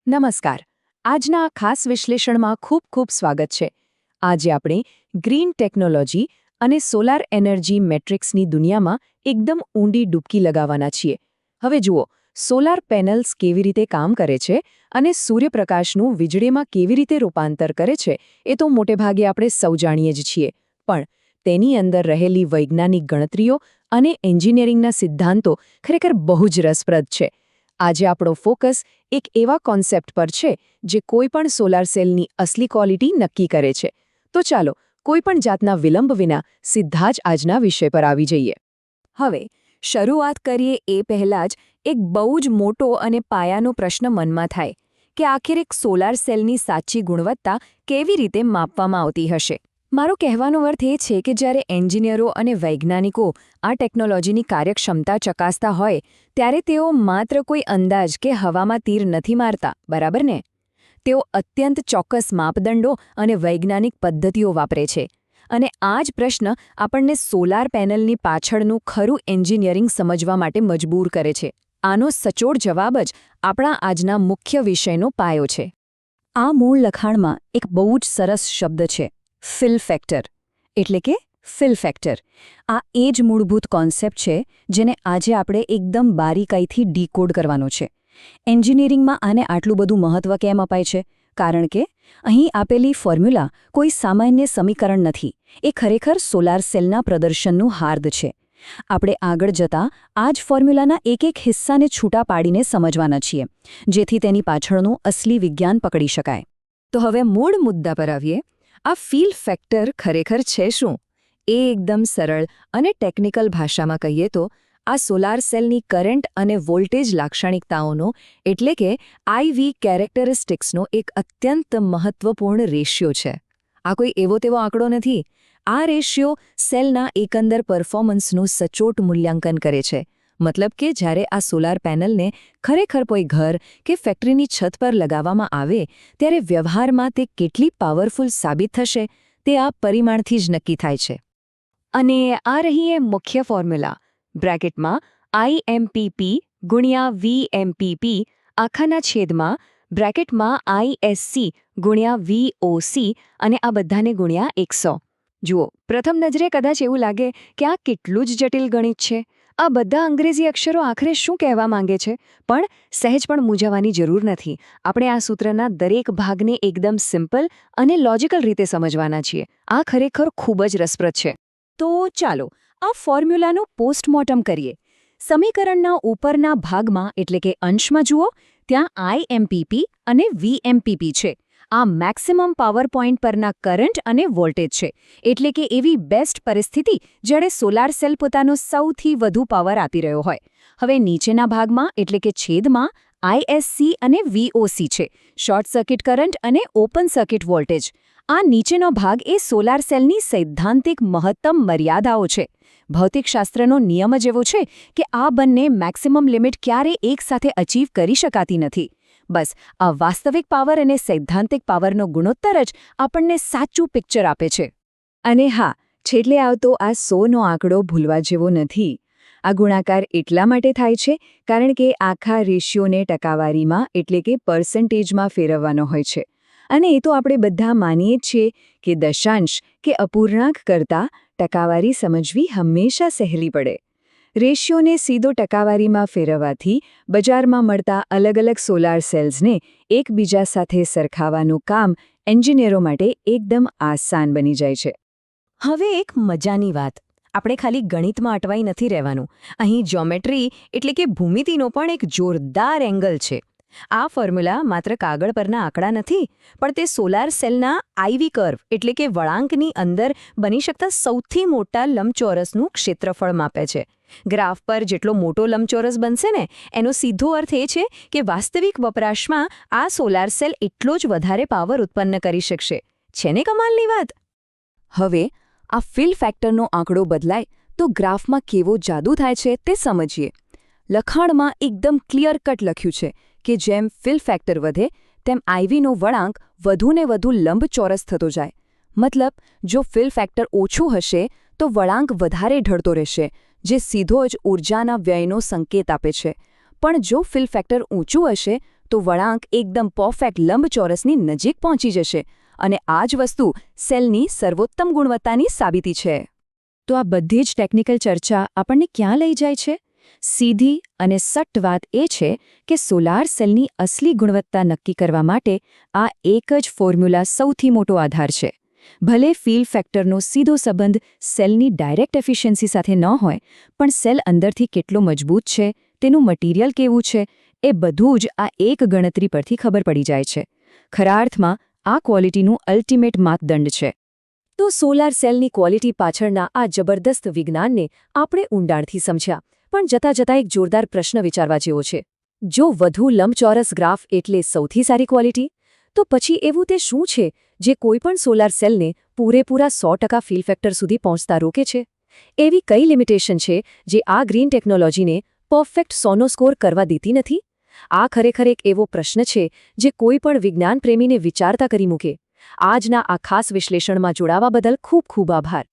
નમસ્કાર. આજના આ ખાસ વિશ્લેષણમાં ખૂબ ખૂબ સ્વાગત છે. આજે આપણે ગ્રીન ટેકનોલોજી અને સોલાર એનર્જી મેટ્રિક્સની દુનિયામાં એકદમ ઊંડી ડૂબકી લગાવવાના છીએ. હવે જુઓ, સોલાર પેનલ્સ કેવી રીતે કામ કરે છે અને સૂર્યપ્રકાશનું વીજળીમાં કેવી રીતે રૂપાંતર કરે છે એ તો મોટેભાગે આપણે સૌ જાણીએ જ છીએ. પણ તેની અંદર રહેલી વૈજ્ઞાનિક ગણતરીઓ અને એન્જિનિયરિંગના સિદ્ધાંતો ખરેખર બહુ જ રસપ્રદ છે. આજે આપણો ફોકસ એક એવા કોન્સેપ્ટ પર છે જે કોઈપણ સોલાર સેલની અસલી ક્વોલિટી નક્કી કરે છે. તો ચાલો, કોઈપણ જાતના વિલંબ વિના સીધા જ આજના વિષય પર આવી જઈએ. હવે શરૂઆત કરીએ એ પહેલાં જ એક બહુ જ મોટો અને પાયાનો પ્રશ્ન મનમાં થાય કે આખિર એક સોલાર સેલની સાચી ગુણવત્તા કેવી રીતે માપવામાં આવતી હશે. મારો કહેવાનો અર્થ એ છે કે જ્યારે એન્જિનિયરો અને વૈજ્ઞાનિકો આ ટેકનોલોજીની કાર્યક્ષમતા ચકાસતા હોય ત્યારે તેઓ માત્ર કોઈ અંદાજ કે હવામાં તીર નથી મારતા, બરાબર ને? તેઓ અત્યંત ચોક્કસ માપદંડો અને વૈજ્ઞાનિક પદ્ધતિઓ વાપરે છે. અને આ જ પ્રશ્ન આપણને સોલાર પેનલની પાછળનું ખરું એન્જિનિયરિંગ સમજવા માટે મજબૂર કરે છે. આનો સચોટ જવાબ જ આપણા આજના મુખ્ય વિષયનો પાયો છે. આ મૂળ લખાણમાં એક બહુ જ સરસ શબ્દ છે, ફિલ ફેક્ટર, એટલે કે ફિલ ફેક્ટર. આ એ જ મૂળભૂત કોન્સેપ્ટ છે જેને આજે આપણે એકદમ બારીકાઈથી ડીકોડ કરવાનો છે. એન્જિનિયરિંગમાં આને આટલું બધું મહત્વ કેમ અપાય છે? કારણ કે અહીં આપેલી ફોર્મ્યુલા કોઈ સામાન્ય સમીકરણ નથી, એ ખરેખર સોલાર સેલના પ્રદર્શનનું હાર્દ છે. આપણે આગળ જતાં આ જ ફોર્મ્યુલાના એક હિસ્સાને છૂટા પાડીને સમજવાના છીએ, જેથી તેની પાછળનું અસલી વિજ્ઞાન પકડી શકાય. તો હવે મૂળ મુદ્દા પર આવીએ. આ ફીલ ફેક્ટર ખરેખર છે શું? એ એકદમ સરળ અને ટેકનિકલ ભાષામાં કહીએ તો આ સોલાર સેલની કરંટ અને વોલ્ટેજ લાક્ષણિકતાઓનો એટલે કે IV કેરેક્ટરિસ્ટિક્સનો એક અત્યંત મહત્વપૂર્ણ રેશિયો છે. આ કોઈ એવો તેવો આંકડો નથી. આ રેશિયો સેલના એકંદર પરફોર્મન્સનું સચોટ મૂલ્યાંકન કરે છે. મતલબ કે જ્યારે આ સોલાર પેનલને ખરેખર કોઈ ઘર કે ફેક્ટરીની છત પર લગાવવામાં આવે ત્યારે વ્યવહારમાં તે કેટલી પાવરફુલ સાબિત થશે તે આ પરિમાણથી જ નક્કી થાય છે. અને આ રહી એ મુખ્ય ફોર્મ્યુલા, બ્રેકેટમાં IMPP ગુણ્યા VMPP આખાના છેદમાં બ્રેકેટમાં ISC ગુણ્યા VOC અને આ બધાને ગુણ્યા 100. જુઓ, પ્રથમ નજરે કદાચ એવું લાગે કે આ કેટલું જ જટિલ ગણિત છે. આ બધા અંગ્રેજી અક્ષરો આખરે શું કહેવા માંગે છે? પણ સહેજ પણ મૂંઝાવાની જરૂર નથી. આપણે આ સૂત્રના દરેક ભાગને એકદમ સિમ્પલ અને લોજિકલ રીતે સમજવાના છીએ. આ ખરેખર ખૂબ જ રસપ્રદ છે. તો ચાલો આ ફોર્મ્યુલાનું પોસ્ટમોર્ટમ કરીએ. સમીકરણના ઉપરના ભાગમાં એટલે કે અંશમાં જુઓ, ત્યાં IMPP અને VMPP છે. આ મેક્સિમમ પાવર પોઈન્ટ પરના કરંટ અને વોલ્ટેજ છે. એટલે કે એવી બેસ્ટ પરિસ્થિતિ જ્યારે સોલાર સેલ પોતાનો સૌથી વધુ પાવર આપી રહ્યો હોય. હવે નીચેના ભાગમાં એટલે કે છેદમાં ISC અને VOC છે, શોર્ટ સર્કિટ કરંટ અને ઓપન સર્કિટ વોલ્ટેજ. આ નીચેનો ભાગ એ સોલાર સેલની સૈદ્ધાંતિક મહત્તમ મર્યાદાઓ છે. ભૌતિકશાસ્ત્રનો નિયમ જ એવો છે કે આ બંને મેક્સિમમ લિમિટ ક્યારે એકસાથે અચીવ કરી શકાતી નથી. બસ આ વાસ્તવિક પાવર અને સૈદ્ધાંતિક પાવરનો ગુણોત્તર જ આપણને સાચું પિક્ચર આપે છે. અને હા, છેલ્લે આવતો આ 100નો આંકડો ભૂલવા જેવો નથી. આ ગુણાકાર એટલા માટે થાય છે કારણ કે આખા રેશિયોને ટકાવારીમાં એટલે કે પર્સન્ટેજમાં ફેરવવાનો હોય છે. અને એ તો આપણે બધા માનીએ જ છીએ કે દશાંશ કે અપૂર્ણાંક કરતાં ટકાવારી સમજવી હંમેશા સહેલી પડે. રેશિયોને સીધો ટકાવારીમાં ફેરવવાથી બજારમાં મળતા અલગ અલગ સોલાર સેલ્સને એકબીજા સાથે સરખાવવાનું કામ એન્જિનિયરો માટે એકદમ આસાન બની જાય છે. હવે એક મજાની વાત, આપણે ખાલી ગણિતમાં અટવાઈ નથી રહેવાનું. અહીં જ્યોમેટ્રી એટલે કે ભૂમિતિનો પણ એક જોરદાર એંગલ છે. આ ફોર્મ્યુલા માત્ર કાગળ પરના આંકડા નથી, પણ તે સોલાર સેલના IV કર્વ એટલે કે વળાંકની અંદર બની શકતા સૌથી મોટા લંબચોરસનું ક્ષેત્રફળ માપે છે. ગ્રાફ પર જેટલો મોટો લંબચોરસ બનશે ને એનો સીધો અર્થ એ છે કે વાસ્તવિક વપરાશમાં આ સોલાર સેલ એટલો જ વધારે પાવર ઉત્પન્ન કરી શકશે. છે ને કમાલની વાત? હવે આ ફિલ ફેક્ટરનો આંકડો બદલાય તો ગ્રાફમાં કેવો જાદુ થાય છે તે સમજીએ. લખાણમાં એકદમ ક્લિયર કટ લખ્યું છે કે જેમ ફિલ ફેક્ટર વધે તેમ IVનો વળાંક વધુને વધુ લંબચોરસ થતો જાય. મતલબ જો ફિલ ફેક્ટર ઓછું હશે તો વળાંક વધારે ઢળતો રહેશે, જે સીધો જ ઊર્જાના વ્યયનો સંકેત આપે છે. પણ જો ફિલ ફેક્ટર ઊંચું હશે તો વળાંક એકદમ પરફેક્ટ લંબચોરસની નજીક પહોંચી જશે અને આ જ વસ્તુ સેલની સર્વોત્તમ ગુણવત્તાની સાબિતી છે. તો આ બધી જ ટેકનિકલ ચર્ચા આપણને ક્યાં લઈ જાય છે? સીધી અને સટ્ટ વાત એ છે કે સોલાર સેલની અસલી ગુણવત્તા નક્કી કરવા માટે આ એક જ ફોર્મ્યુલા સૌથી મોટો આધાર છે. ભલે ફીલ ફેક્ટરનો સીધો સંબંધ સેલની ડાયરેક્ટ એફિશિયન્સી સાથે ન હોય, પણ સેલ અંદરથી કેટલો મજબૂત છે, તેનું મટીરિયલ કેવું છે, એ બધું જ આ એક ગણતરી પરથી ખબર પડી જાય છે. ખરા અર્થમાં આ ક્વોલિટીનું અલ્ટિમેટ માપદંડ છે. તો સોલાર સેલની ક્વોલિટી પાછળના આ જબરદસ્ત વિજ્ઞાનને આપણે ઊંડાણથી સમજ્યા, પણ જતાં એક જોરદાર પ્રશ્ન વિચારવા જેવો છે. જો વધુ લંબચોરસ ગ્રાફ એટલે સૌથી સારી ક્વોલિટી, તો પછી એવું તે શું છે જે કોઈપણ સોલાર સેલને પૂરેપૂરા 100% ફીલ ફેક્ટર સુધી પહોંચતા રોકે છે? એવી કઈ લિમિટેશન છે જે આ ગ્રીન ટેકનોલોજીને પરફેક્ટ 100નો સ્કોર કરવા દેતી નથી? આ ખરેખર એક એવો પ્રશ્ન છે જે કોઈપણ વિજ્ઞાન પ્રેમીને વિચારતા કરી મૂકે. આજના આ ખાસ વિશ્લેષણમાં જોડાવા બદલ ખૂબ ખૂબ આભાર.